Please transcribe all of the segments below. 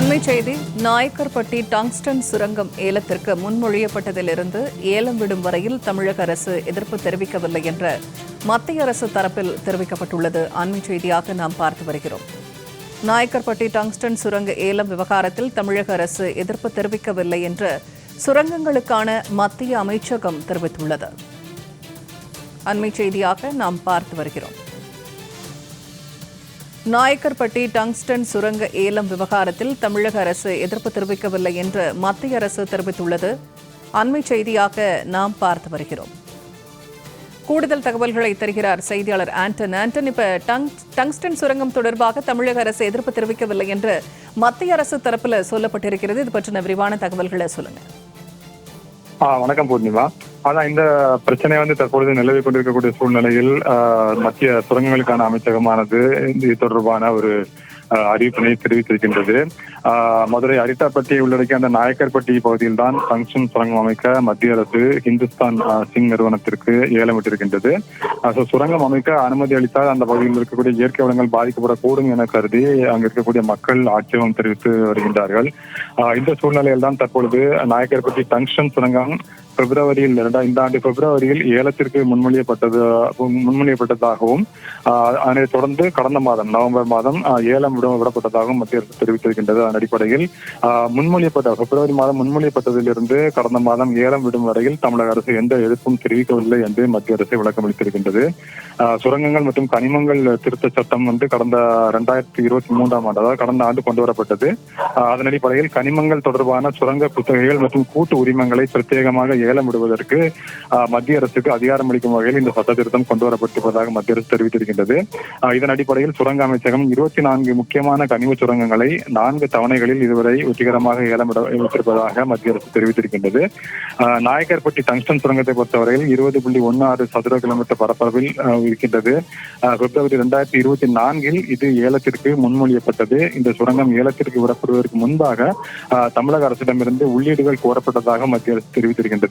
அண்மை செய்தி. நாயக்கர்பட்டி டங்ஸ்டன் சுரங்கம் ஏலத்திற்கு முன்மொழியப்பட்டதிலிருந்து ஏலம் விடும் வரையில் தமிழக அரசு எதிர்ப்பு தெரிவிக்கவில்லை என்ற மத்திய அரசு தரப்பில் தெரிவிக்கப்பட்டுள்ளது. அண்மை செய்தியாக நாம் பார்த்து வருகிறோம். நாயக்கர்பட்டி டங்ஸ்டன் சுரங்க ஏலம் விவகாரத்தில் தமிழக அரசு எதிர்ப்பு தெரிவிக்கவில்லை என்று சுரங்கங்களுக்கான மத்திய அமைச்சகம் தெரிவித்துள்ளது. அண்மை செய்தியாக நாம் பார்த்து வருகிறோம். நாயக்கர்பட்டி டங்ஸ்டன் சுரங்க ஏலம் விவகாரத்தில் தமிழக அரசு எதிர்ப்பு தெரிவிக்கவில்லை என்று மத்திய அரசு தெரிவித்துள்ளது. அண்மை செய்தியாக நாம் பார்த்து வருகிறோம். கூடுதல் தகவல்களை தருகிறார் செய்தியாளர் ஆண்டன். ஆண்டன், இப்ப டங்ஸ்டன் சுரங்கம் தொடர்பாக தமிழக அரசு எதிர்ப்பு தெரிவிக்கவில்லை என்று மத்திய அரசு தரப்புல சொல்லப்பட்டிருக்கிறது. இது பற்றின விரிவான தகவல்களை சொல்லுங்க. வணக்கம் பூர்ணிமா. இந்த பிரச்சனை தற்பொழுது நிலவி கொண்டிருக்கக்கூடிய சூழ்நிலையில் மத்திய சுரங்கங்களுக்கான அமைச்சகமானது இது தொடர்பான ஒரு அறிவிப்பினை தெரிவித்திருக்கின்றது. மதுரை அரிட்டாப்பட்டியை உள்ளடக்கிய அந்த நாயக்கர்பட்டி பகுதியில் தான் டங்ஸ்டன் சுரங்கம் அமைக்க மத்திய அரசு ஹிந்துஸ்தான் சிங் நிறுவனத்திற்கு ஏலமிட்டிருக்கின்றது. சுரங்கம் அமைக்க அனுமதி அளித்தால் அந்த பகுதியில் இருக்கக்கூடிய இயற்கை வளங்கள் பாதிக்கப்படக்கூடும் என கருதி அங்கு இருக்கக்கூடிய மக்கள் ஆட்சேபம் தெரிவித்து வருகின்றார்கள். இந்த சூழ்நிலையில் தான் தற்பொழுது நாயக்கர்பட்டி டங்ஸ்டன் சுரங்கம் இந்த ஆண்டு பிப்ரவரியில் ஏலத்திற்கு முன்மொழியப்பட்டதாகவும் அதனைத் தொடர்ந்து கடந்த மாதம் நவம்பர் மாதம் ஏலம் விடப்பட்டதாகவும் மத்திய அரசு தெரிவித்திருக்கின்றது. அதன் அடிப்படையில் பிப்ரவரி மாதம் முன்மொழியப்பட்டதிலிருந்து கடந்த மாதம் ஏலம் விடும் வரையில் தமிழக அரசு எந்த எதிர்ப்பும் தெரிவிக்கவில்லை என்று மத்திய அரசு விளக்கம் அளித்திருக்கின்றது. சுரங்கங்கள் மற்றும் கனிமங்கள் திருத்த சட்டம் கடந்த 2023ஆம் ஆண்டு, அதாவது கடந்த ஆண்டு கொண்டு வரப்பட்டது. அதன் அடிப்படையில் கனிமங்கள் தொடர்பான சுரங்க குத்தகைகள் மற்றும் கூட்டு உரிமங்களை பிரத்யேகமாக ஏலம் விடுவதற்கு மத்திய அரசுக்கு அதிகாரம் அளிக்கும் வகையில் இந்த சட்ட திருத்தம் கொண்டு வரப்பட்டிருப்பதாக மத்திய அரசு தெரிவித்திருக்கின்றது. இதன் அடிப்படையில் சுரங்க அமைச்சகம் 24 முக்கியமான கனிம சுரங்கங்களை 4 தவணைகளில் இதுவரை வெற்றிகரமாக ஏலம் விட்டிருப்பதாக மத்திய அரசு தெரிவித்திருக்கின்றது. நாயக்கர்பட்டி டங்ஸ்டன் சுரங்கத்தை பொறுத்தவரையில் 20.16 சதுர கிலோமீட்டர் பரப்பளவில் இருக்கின்றது. பிப்ரவரி 2024இல் இது ஏலத்திற்கு முன்மொழியப்பட்டது. இந்த சுரங்கம் ஏலத்திற்கு விடப்படுவதற்கு முன்பாக தமிழக அரசிடமிருந்து உள்ளீடுகள் கோரப்பட்டதாக மத்திய அரசு தெரிவித்திருக்கின்றது.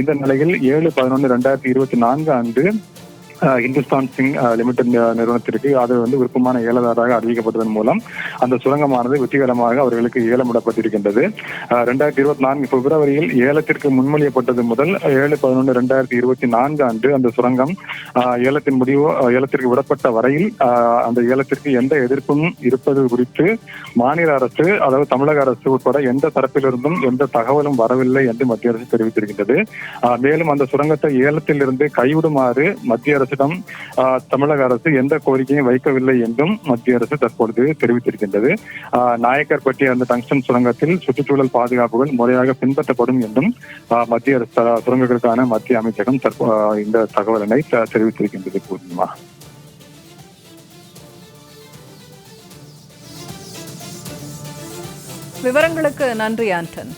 இந்த நிலையில் 7/11/2024 அன்று ஹிந்துஸ்தான் சிங் லிமிடெட் நிறுவனத்திற்கு அது விருப்பமான ஏலதாராக அறிவிக்கப்பட்டதன் மூலம் அந்த சுரங்கமானது வெற்றிகரமாக அவர்களுக்கு ஏலம் விடப்பட்டிருக்கின்றது. 2024 பிப்ரவரியில் ஏலத்திற்கு முன்மொழியப்பட்டது முதல் 7/11/2024 அன்று அந்த சுரங்கம் ஏலத்திற்கு விடப்பட்ட வரையில் அந்த ஏலத்திற்கு எந்த எதிர்ப்பும் இருப்பது குறித்து மாநில அரசு, அதாவது தமிழக அரசு உட்பட எந்த தரப்பிலிருந்தும் எந்த தகவலும் வரவில்லை என்று மத்திய அரசு தெரிவித்திருக்கின்றது. மேலும் அந்த சுரங்கத்தை ஏலத்தில் இருந்து கைவிடுமாறு மத்திய அரசிடம் தமிழக அரசு எந்த கோரிக்கையும் வைக்கவில்லை என்றும் மத்திய அரசு தற்பொழுது தெரிவித்திருக்கின்றது. நாயக்கர்பட்டி அந்த டங்ஸ்டன் சுரங்கத்தில் சுற்றுச்சூழல் பாதுகாப்புகள் முறையாக பின்பற்றப்படும் என்றும் மத்திய அரசு சுரங்கங்களுக்கான மத்திய அமைச்சகம் இந்த தகவலினை தெரிவித்திருக்கின்றது. பூர்ணிமா, விவரங்களுக்கு நன்றி ஆண்டன்.